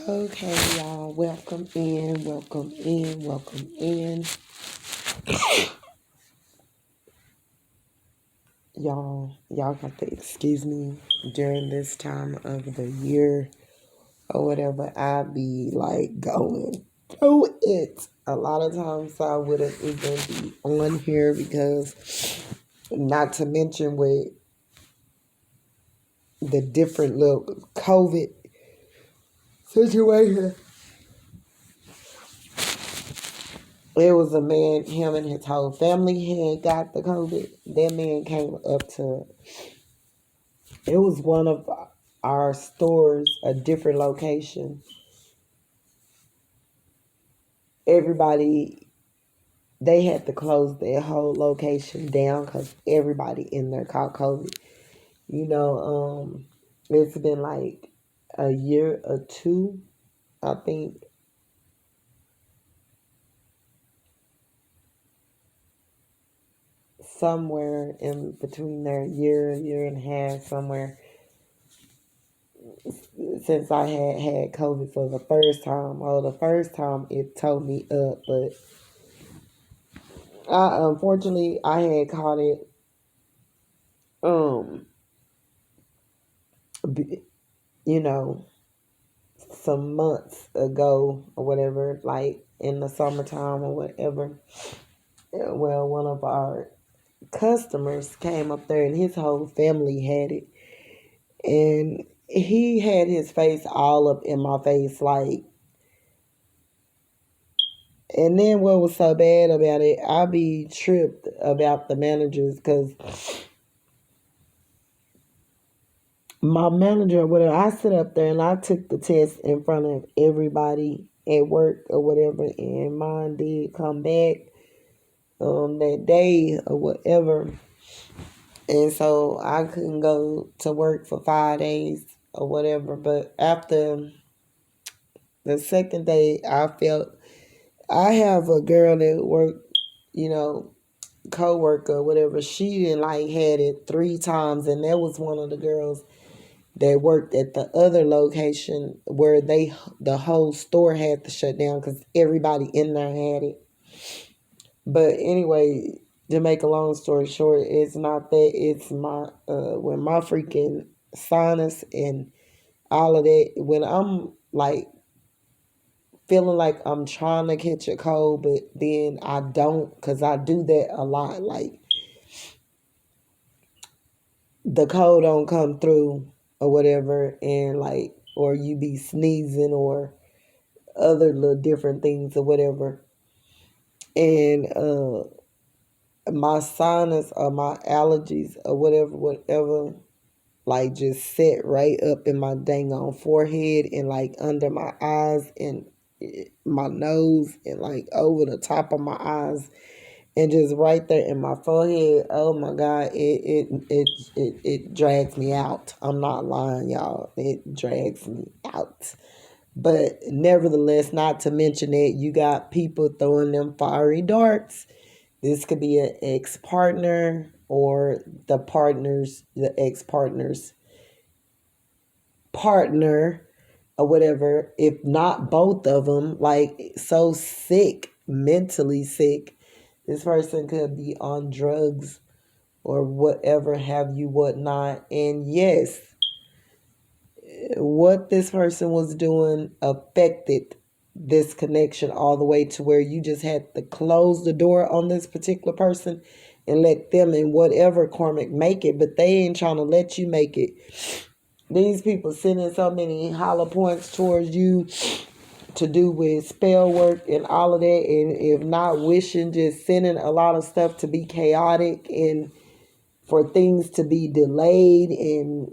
Okay, y'all, welcome in, welcome in, welcome in. Y'all got to excuse me during this time of the year or whatever. I be like going through it. A lot of times I wouldn't even be on here because, not to mention with the different little COVID situation. It was a man, him and his whole family had got the COVID. That man came up to, it was one of our stores, a different location. Everybody, they had to close their whole location down because everybody in there caught COVID. It's been like a year or two, I think. Somewhere in between there, year and a half, somewhere since I had COVID for the first time. Oh, the first time it tore me up, but unfortunately I had caught it um you know some months ago or whatever, like in the summertime or whatever. Well, one of our customers came up there and his whole family had it, and he had his face all up in my face, like. And then what was so bad about it, I be tripped about the managers because my manager, whatever, I sit up there and I took the test in front of everybody at work or whatever, and mine did come back that day or whatever. And so I couldn't go to work for 5 days or whatever. But after the second day, I have a girl that worked, co-worker, whatever. She didn't had it 3 times, and that was one of the girls that worked at the other location where the whole store had to shut down because everybody in there had it. But anyway, to make a long story short, it's not that. It's my when my freaking sinus and all of that. When I'm like feeling like I'm trying to catch a cold, but then I don't, because I do that a lot. Like the cold don't come through or whatever, and or you be sneezing or other little different things or whatever, and my sinus or my allergies or whatever, like just set right up in my dang on forehead and like under my eyes and my nose and like over the top of my eyes and just right there in my forehead. Oh my God, it drags me out. I'm not lying, y'all. It drags me out. But nevertheless, not to mention that you got people throwing them fiery darts. This could be an ex-partner or the ex-partner's partner or whatever. If not both of them, like so sick, mentally sick. This person could be on drugs or whatever have you, whatnot. And yes, what this person was doing affected this connection all the way to where you just had to close the door on this particular person and let them and whatever karmic make it, but they ain't trying to let you make it. These people sending so many hollow points towards you to do with spell work and all of that, and if not wishing, just sending a lot of stuff to be chaotic and for things to be delayed and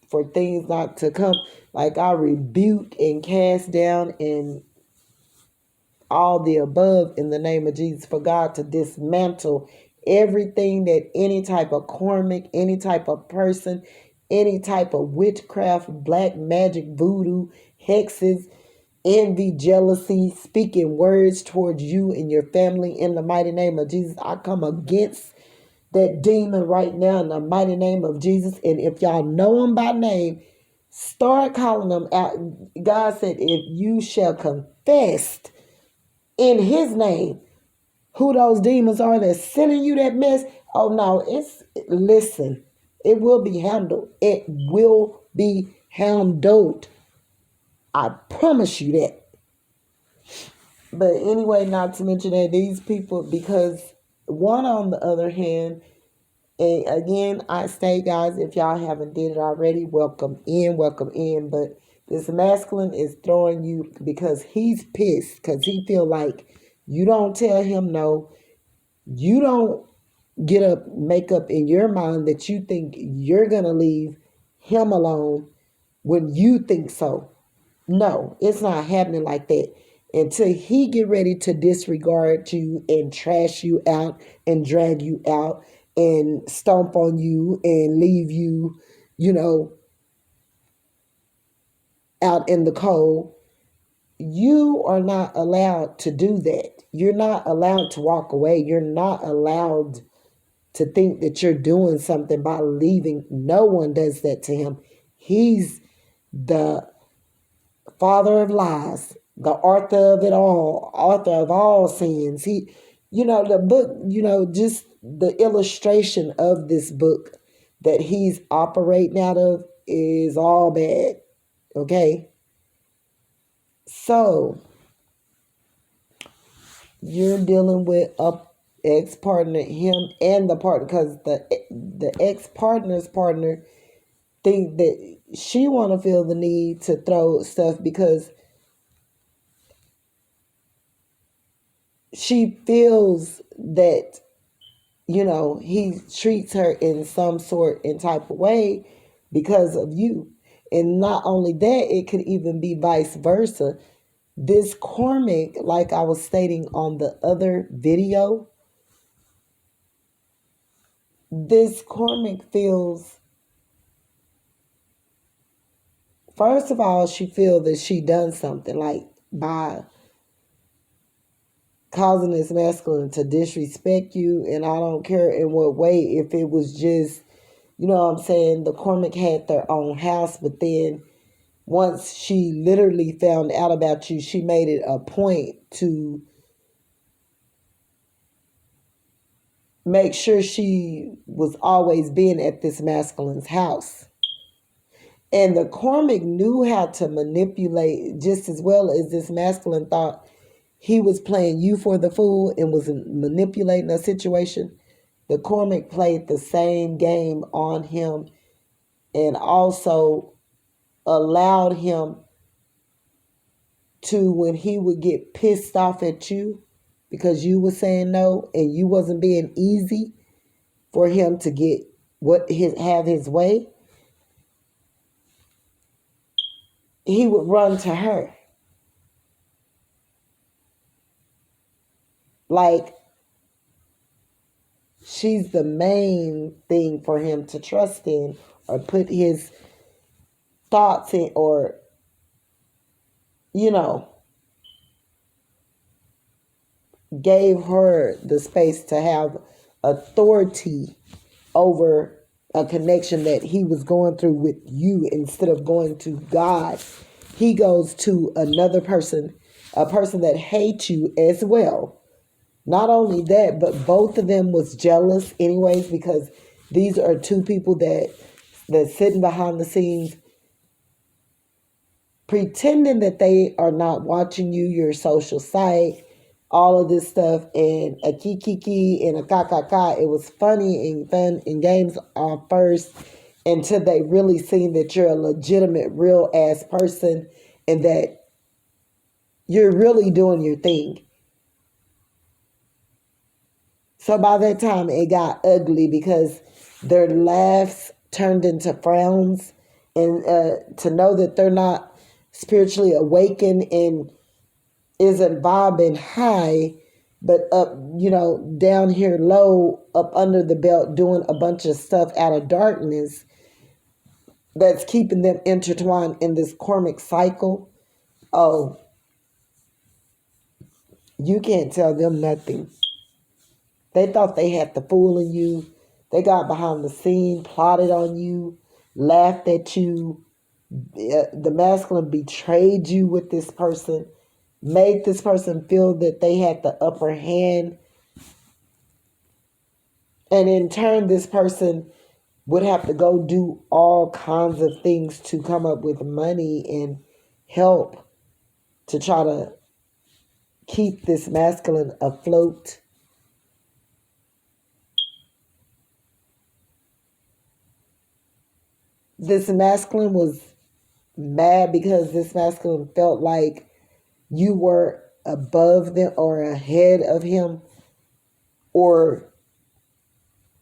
for things not to come. Like I rebuke and cast down and all the above in the name of Jesus, for God to dismantle everything that any type of karmic, any type of person, any type of witchcraft, black magic, voodoo, hexes, envy, jealousy, speaking words towards you and your family in the mighty name of Jesus. I come against that demon right now in the mighty name of Jesus. And if y'all know him by name, Start calling them out. God said, if you shall confess in his name who those demons are that's sending you that mess, oh no, listen, it will be handled. It will be handled. I promise you that. But anyway, not to mention that these people, because one on the other hand, and again, I say, guys, if y'all haven't did it already, welcome in. But this masculine is throwing you because he's pissed because he feel like you don't tell him no. You don't make up in your mind that you think you're going to leave him alone when you think so. No, it's not happening like that. Until he get ready to disregard you and trash you out and drag you out and stomp on you and leave you, out in the cold, you are not allowed to do that. You're not allowed to walk away. You're not allowed to think that you're doing something by leaving. No one does that to him. He's the father of lies, the author of it all, author of all sins. The book, just the illustration of this book that he's operating out of is all bad. Okay? So, you're dealing with a ex-partner, him and the partner, because the ex-partner's partner think that she want to feel the need to throw stuff because she feels that, he treats her in some sort and type of way because of you. And not only that, it could even be vice versa. This karmic, like I was stating on the other video, this karmic feels, first of all, she feels that she done something, like by causing this masculine to disrespect you, and I don't care in what way. If it was just, the karmic had their own house, but then once she literally found out about you, she made it a point to make sure she was always being at this masculine's house. And the karmic knew how to manipulate just as well as this masculine thought he was playing you for the fool and was manipulating a situation. The karmic played the same game on him and also allowed him to, when he would get pissed off at you because you were saying no and you wasn't being easy for him to get have his way, he would run to her. Like, she's the main thing for him to trust in or put his thoughts in, or, gave her the space to have authority over a connection that he was going through with you. Instead of going to God, he goes to another person, a person that hates you as well. Not only that, but both of them was jealous anyways, because these are two people that sitting behind the scenes pretending that they are not watching you, your social site, all of this stuff, and a kiki and a ka. It was funny and fun and games first, until they really seen that you're a legitimate, real ass person and that you're really doing your thing. So by that time, it got ugly because their laughs turned into frowns, and to know that they're not spiritually awakened and isn't vibing high, but up, down here low, up under the belt, doing a bunch of stuff out of darkness that's keeping them intertwined in this karmic cycle. Oh, you can't tell them nothing. They thought they had the fool in you. They got behind the scene, plotted on you, laughed at you, The masculine betrayed you with this person, made this person feel that they had the upper hand. And in turn, this person would have to go do all kinds of things to come up with money and help to try to keep this masculine afloat. This masculine was mad because this masculine felt like you were above them or ahead of him, or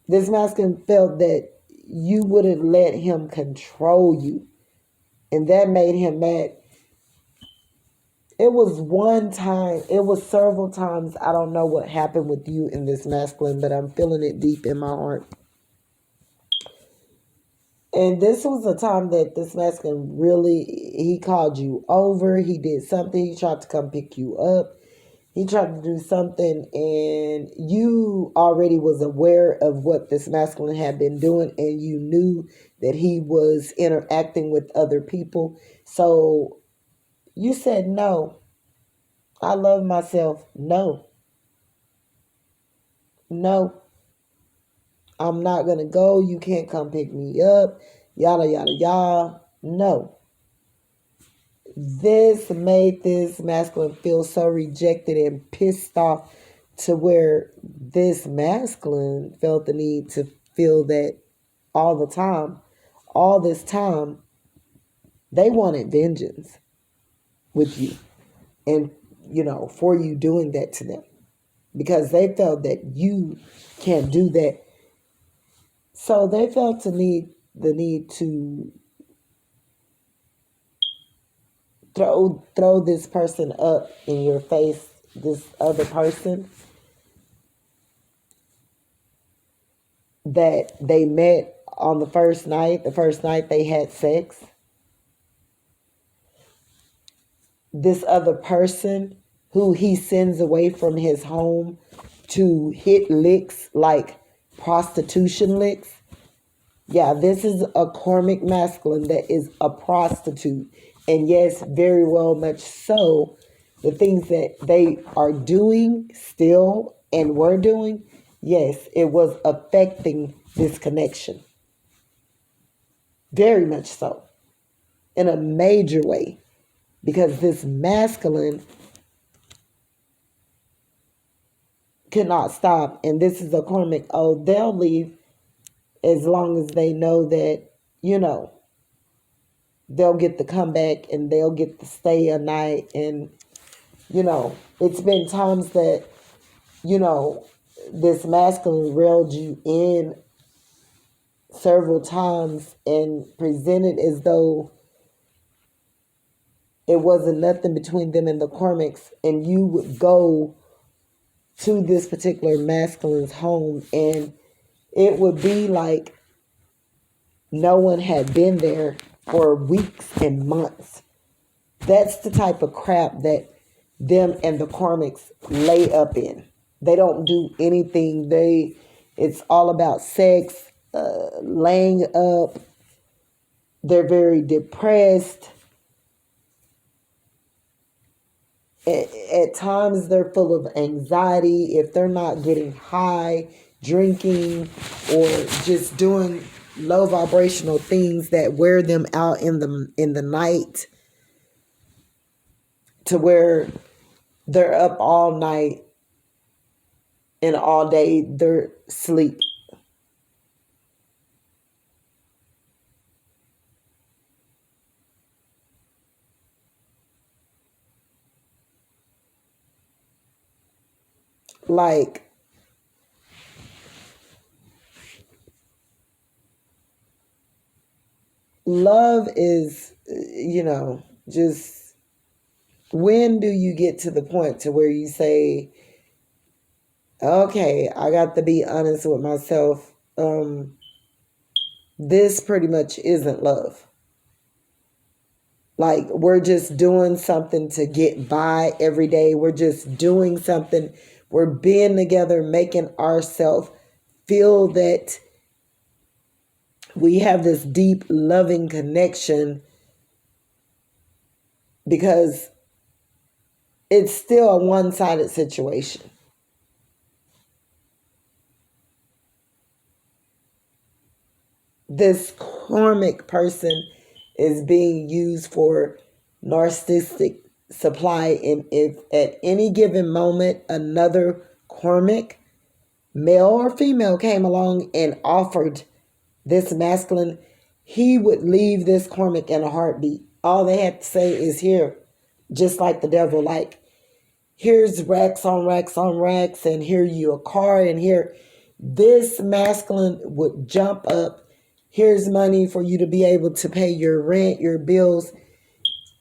this masculine felt that you wouldn't let him control you, and that made him mad. It was one time, it was several times. I don't know what happened with you in this masculine, but I'm feeling it deep in my heart. And this was a time that this masculine really, he called you over. He did something. He tried to come pick you up. He tried to do something, and you already was aware of what this masculine had been doing, and you knew that he was interacting with other people. So you said, no, I love myself. No, no, I'm not going to go. You can't come pick me up. Yada, yada, yada. No. This made this masculine feel so rejected and pissed off to where this masculine felt the need to feel that all the time, all this time, they wanted vengeance with you and, for you doing that to them, because they felt that you can't do that. So they felt the need to throw this person up in your face, this other person that they met on the first night they had sex. This other person who he sends away from his home to hit licks like prostitution licks. Yeah, this is a karmic masculine that is a prostitute. And yes, very well much so, the things that they are doing still and were doing, yes, it was affecting this connection. Very much so. In a major way. Because this masculine cannot stop. And this is a karmic, they'll leave as long as they know that, they'll get the comeback and they'll get to stay a night. And, it's been times that, this masculine reeled you in several times and presented as though it wasn't nothing between them and the karmics. And you would go to this particular masculine's home and it would be like no one had been there for weeks and months. That's the type of crap that them and the karmics lay up in. They don't do anything. It's all about sex, laying up. They're very depressed. At times they're full of anxiety if they're not getting high, drinking, or just doing low vibrational things that wear them out in the night, to where they're up all night and all day they're asleep. Like, love is, just, when do you get to the point to where you say, okay, I got to be honest with myself. This pretty much isn't love. Like, we're just doing something to get by every day. We're just doing something. We're being together, making ourselves feel that we have this deep, loving connection because it's still a one-sided situation. This karmic person is being used for narcissistic supply, and if at any given moment another karmic, male or female, came along and offered this masculine, he would leave this karmic in a heartbeat. All they had to say is, here, just like the devil, like, here's racks on racks on racks, and here you a car, and here, this masculine would jump up. Here's money for you to be able to pay your rent, your bills.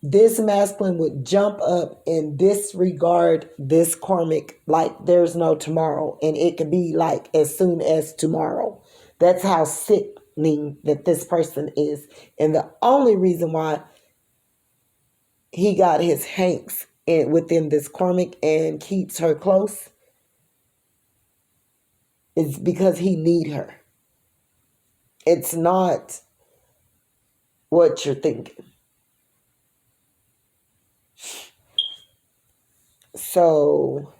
This masculine would jump up and disregard this karmic like there's no tomorrow. And it could be like as soon as tomorrow. That's how sickening that this person is. And the only reason why he got his hanks within this karmic and keeps her close is because he need her. It's not what you're thinking. So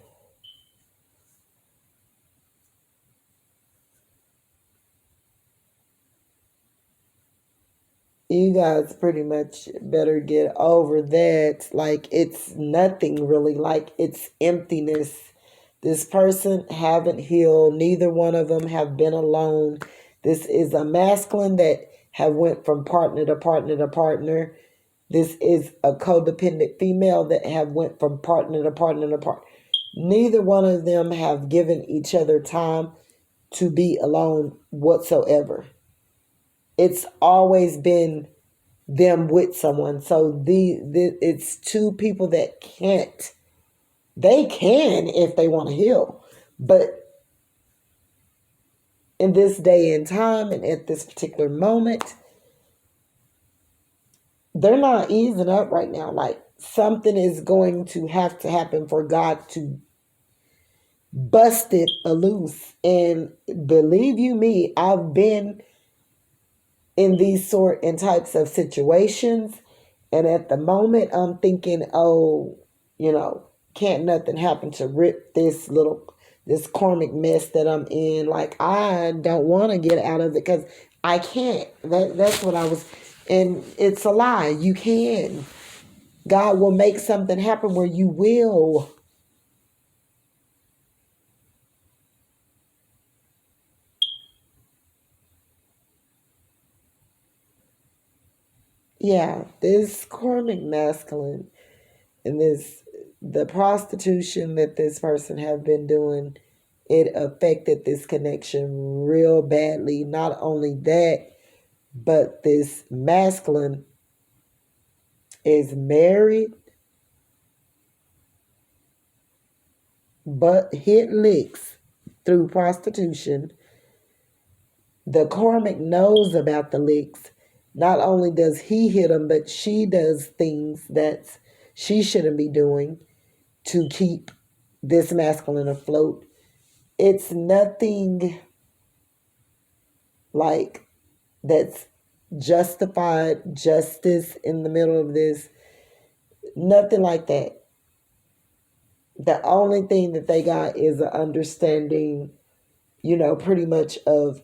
you guys pretty much better get over that. Like, it's nothing really. Like, it's emptiness. This person haven't healed. Neither one of them have been alone. This is a masculine that have went from partner to partner to partner. This is a codependent female that have went from partner to partner to partner. Neither one of them have given each other time to be alone whatsoever. It's always been them with someone. So it's two people that can't. They can if they want to heal. But in this day and time and at this particular moment, they're not easing up right now. Like, something is going to have to happen for God to bust it loose. And believe you me, I've been in these sort and types of situations. And at the moment, I'm thinking, oh, can't nothing happen to rip this karmic mess that I'm in. Like, I don't want to get out of it because I can't. That's what I was. And it's a lie. You can. God will make something happen where you will. Yeah, this karmic masculine and the prostitution that this person have been doing, it affected this connection real badly. Not only that, but this masculine is married, but hit licks through prostitution. The karmic knows about the licks. Not only does he hit them, but she does things that she shouldn't be doing to keep this masculine afloat. It's nothing like that's justified justice in the middle of this. Nothing like that. The only thing that they got is an understanding, pretty much of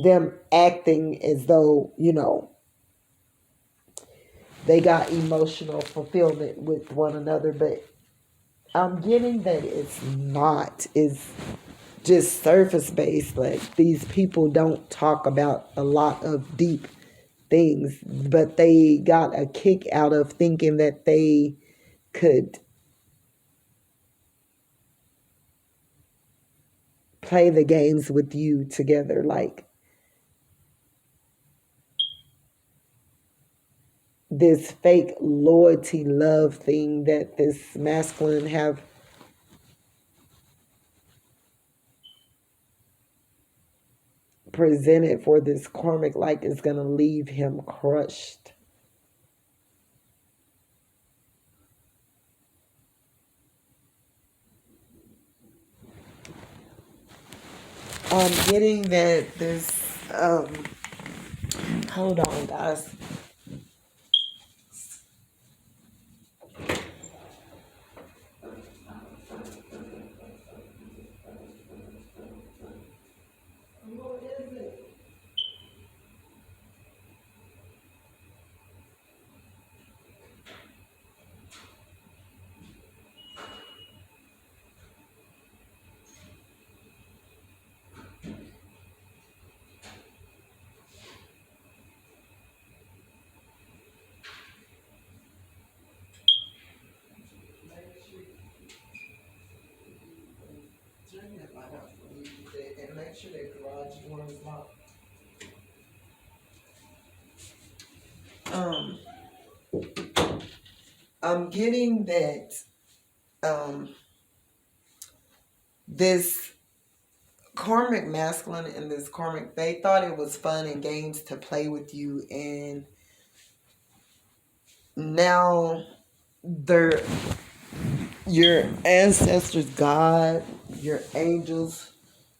them acting as though, they got emotional fulfillment with one another. But I'm getting that it's just surface based. Like, these people don't talk about a lot of deep things, but they got a kick out of thinking that they could play the games with you together. Like, this fake loyalty love thing that this masculine have presented for this karmic, like, is going to leave him crushed. I'm getting that this Hold on, guys. And make sure that garage door is locked. I'm getting that this karmic masculine and this karmic, they thought it was fun and games to play with you, and now they're your ancestors, God, your angels,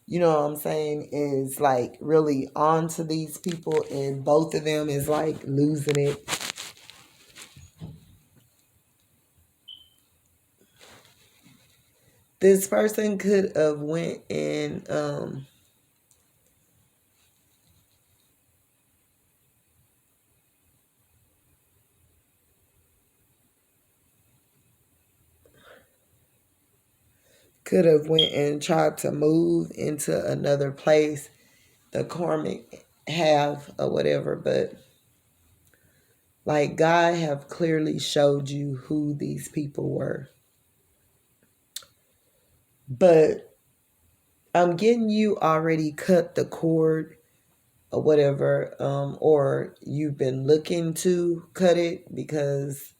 you know what I'm saying, is like really on to these people, and both of them is like losing it. This person could have went and could have went and tried to move into another place, the karmic have or whatever, but like God have clearly showed you who these people were. But I'm getting you already cut the cord or whatever, or you've been looking to cut it because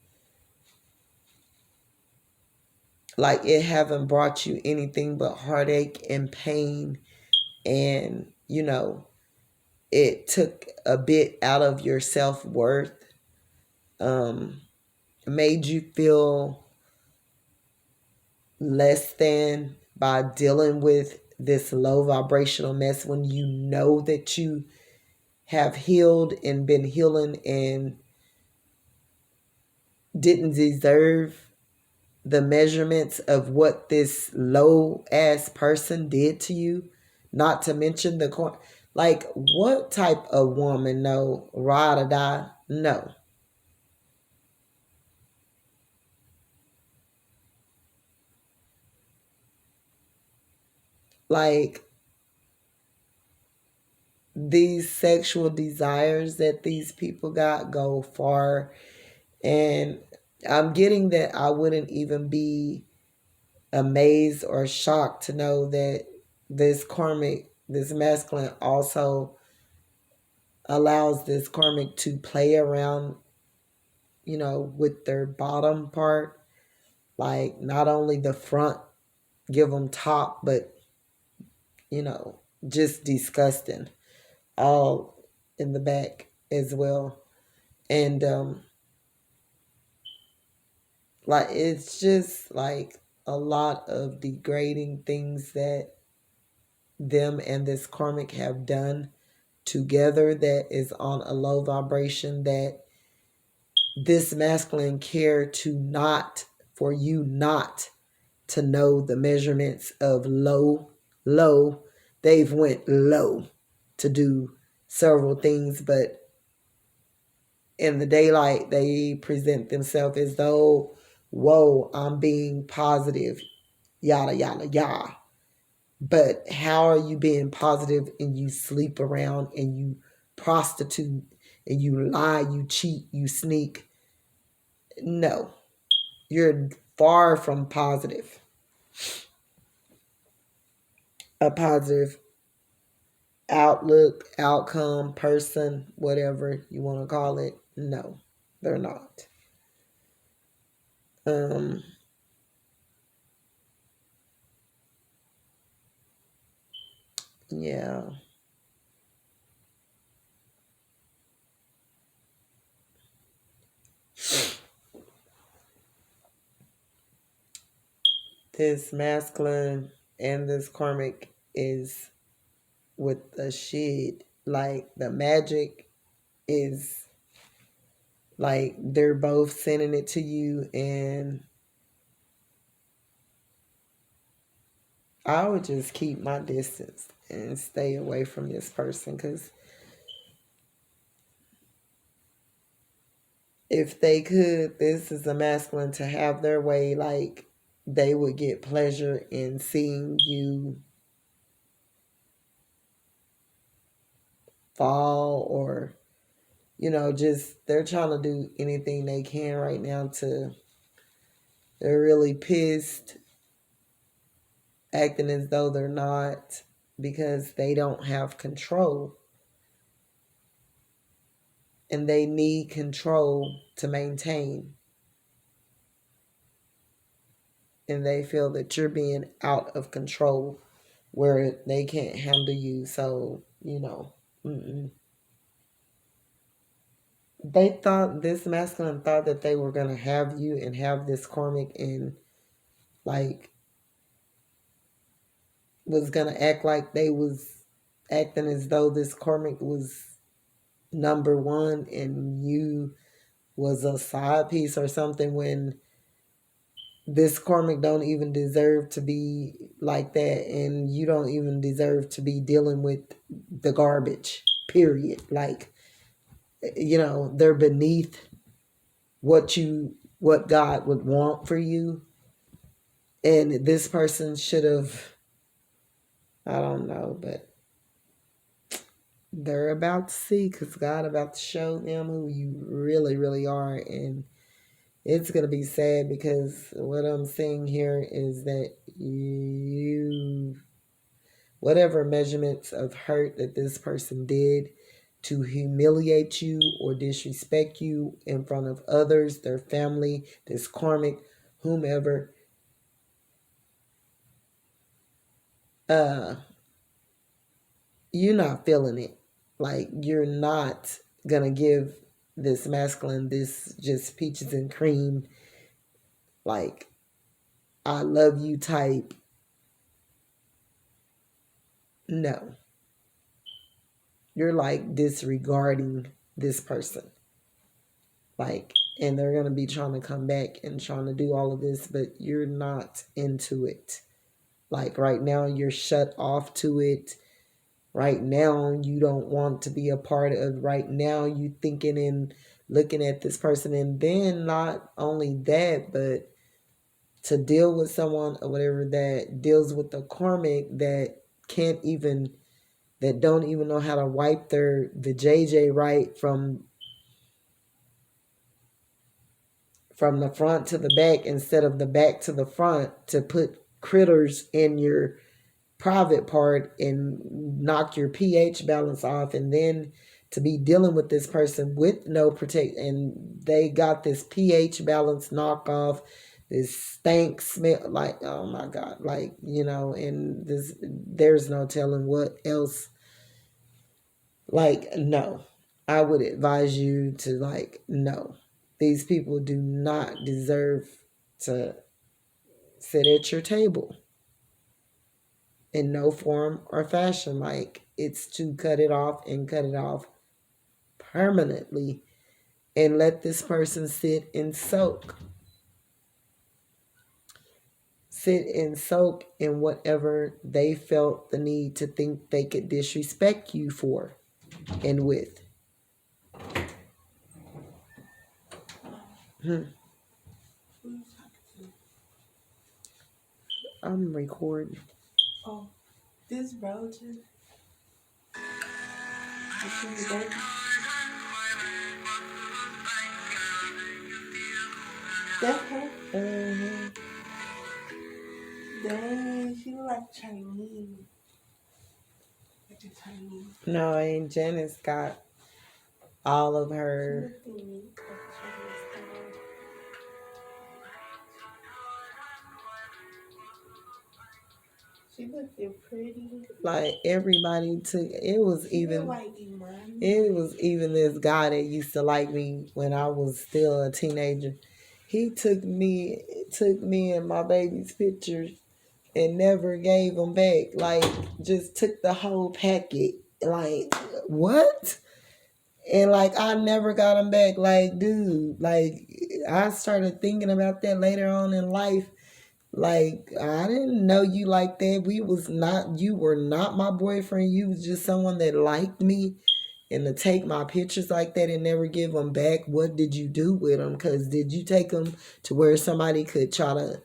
like it haven't brought you anything but heartache and pain, and you know it took a bit out of your self-worth, made you feel less than by dealing with this low vibrational mess when you know that you have healed and been healing and didn't deserve the measurements of what this low ass person did to you. Not to mention like, what type of woman? No, ride or die? No. Like, these sexual desires that these people got go far, and I'm getting that I wouldn't even be amazed or shocked to know that this karmic, this masculine, also allows this karmic to play around, you know, with their bottom part. Like, not only the front, give them top, but, you know, just disgusting. All in the back as well. And, like, it's just like a lot of degrading things that them and this karmic have done together that is on a low vibration, that this masculine care to not, for you not to know the measurements of low. They've went low to do several things, but in the daylight they present themselves as though, whoa, I'm being positive, yada yada yada. But how are you being positive and you sleep around and you prostitute and you lie, you cheat, you sneak? No, you're far from positive. A positive outlook, outcome, person, whatever you want to call it. No, they're not. Yeah. This masculine and this karmic is with the shit. Like, the magic is like they're both sending it to you, and I would just keep my distance and stay away from this person, because if they could, this is a masculine to have their way, like they would get pleasure in seeing you fall, or just they're trying to do anything they can right now to, they're really pissed, acting as though they're not, because they don't have control, and they need control to maintain, and they feel that you're being out of control where they can't handle you. So they thought, this masculine thought that they were going to have you and have this karmic, and like was going to act like they was acting as though this karmic was number one and you was a side piece or something, when this karmic don't even deserve to be like that, and you don't even deserve to be dealing with the garbage, period. Like, they're beneath what God would want for you. And this person should have, I don't know, but they're about to see, because God about to show them who you really, really are. And it's going to be sad, because what I'm seeing here is that whatever measurements of hurt that this person did to humiliate you or disrespect you in front of others, their family, this karmic, whomever, you're not feeling it. Like, you're not gonna give this masculine this just peaches and cream, like, I love you type. No. You're like disregarding this person. Like, and they're gonna be trying to come back and trying to do all of this, but you're not into it. Like, right now you're shut off to it. Right now, you don't want to be a part of. Right now, you thinking and looking at this person. And then not only that, but to deal with someone or whatever that deals with the karmic that don't even know how to wipe the JJ right from the front to the back instead of the back to the front, to put critters in your private part and knock your pH balance off, and then to be dealing with this person with no protect, and they got this pH balance knock off, this stank smell, like, oh my God, like, and there's no telling what else. Like, no, I would advise you to, like, no, these people do not deserve to sit at your table in no form or fashion. Like, it's to cut it off, and cut it off permanently, and let this person sit and soak in whatever they felt the need to think they could disrespect you for and with. I'm recording. Oh, this bro just. That's her. Dang, she look like Chinese. Like a Chinese. No, and Janice got all of her. She looked pretty. Like, everybody took it. Was even this guy that used to like me when I was still a teenager. He took me and my baby's pictures and never gave them back. Like, just took the whole packet. Like, what? And like, I never got them back. Like, dude, like, I started thinking about that later on in life. Like, I didn't know you like that. You were not my boyfriend. You was just someone that liked me. And to take my pictures like that and never give them back, what did you do with them? Because did you take them to where somebody could try to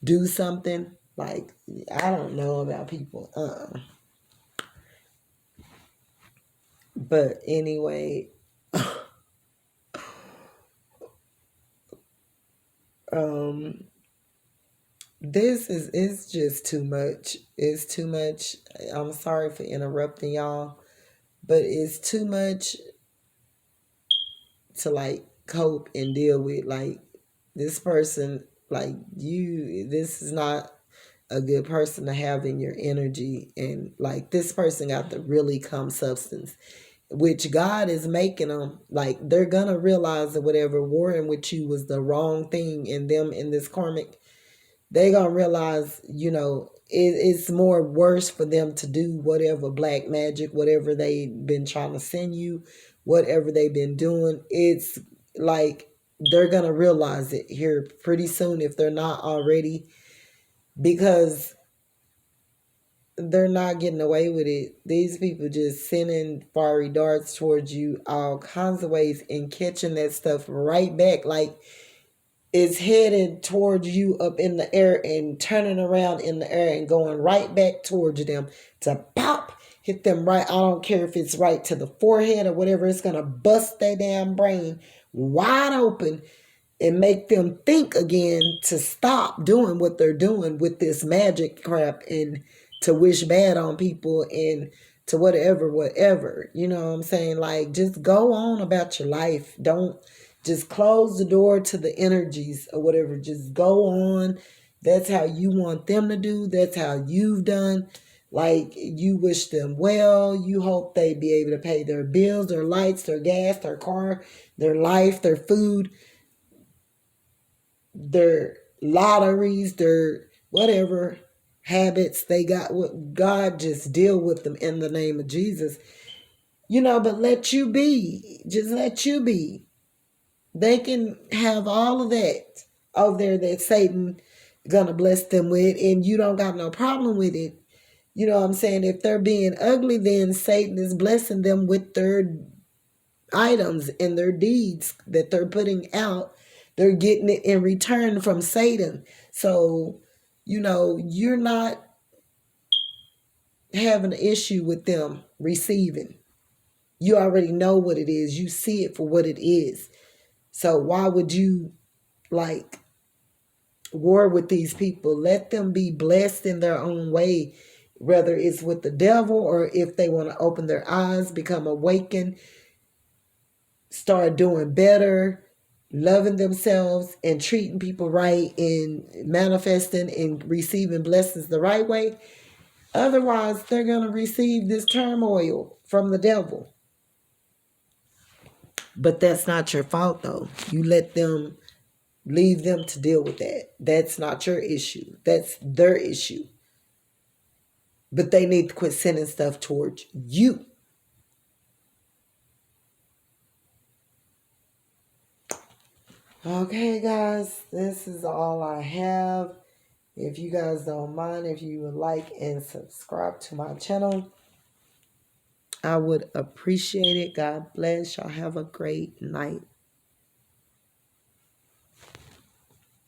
do something? Like, I don't know about people. But anyway, this is, it's just too much. It's too much. I'm sorry for interrupting y'all, but it's too much to like cope and deal with. Like, this person, like, this is not a good person to have in your energy. And like, this person got the really come substance, which God is making them. Like, they're gonna realize that whatever warring with you was the wrong thing, and them in this karmic, they gonna realize, it's more worse for them to do whatever black magic, whatever they've been trying to send you, whatever they've been doing. It's like, they're gonna realize it here pretty soon if they're not already, because they're not getting away with it. These people just sending fiery darts towards you all kinds of ways and catching that stuff right back. Like, it's headed towards you up in the air and turning around in the air and going right back towards them to pop, hit them right. I don't care if it's right to the forehead or whatever. It's going to bust their damn brain wide open and make them think again to stop doing what they're doing with this magic crap and to wish bad on people and to whatever. You know what I'm saying? Like, just go on about your life. Don't just close the door to the energies or whatever. Just go on. That's how you want them to do. That's how you've done. Like, you wish them well. You hope they be able to pay their bills, their lights, their gas, their car, their life, their food, their lotteries, their whatever habits they got. What God, just deal with them in the name of Jesus. But let you be. Just let you be. They can have all of that over there that Satan gonna bless them with, and you don't got no problem with it. You know what I'm saying? If they're being ugly, then Satan is blessing them with their items and their deeds that they're putting out. They're getting it in return from Satan. So, you're not having an issue with them receiving. You already know what it is. You see it for what it is. So why would you like war with these people? Let them be blessed in their own way, whether it's with the devil or if they want to open their eyes, become awakened, start doing better, loving themselves and treating people right and manifesting and receiving blessings the right way. Otherwise, they're going to receive this turmoil from the devil. But that's not your fault, though. You leave them to deal with that. That's not your issue. That's their issue. But they need to quit sending stuff towards you. Okay, guys, this is all I have. If you guys don't mind, if you would like and subscribe to my channel, I would appreciate it. God bless. Y'all have a great night.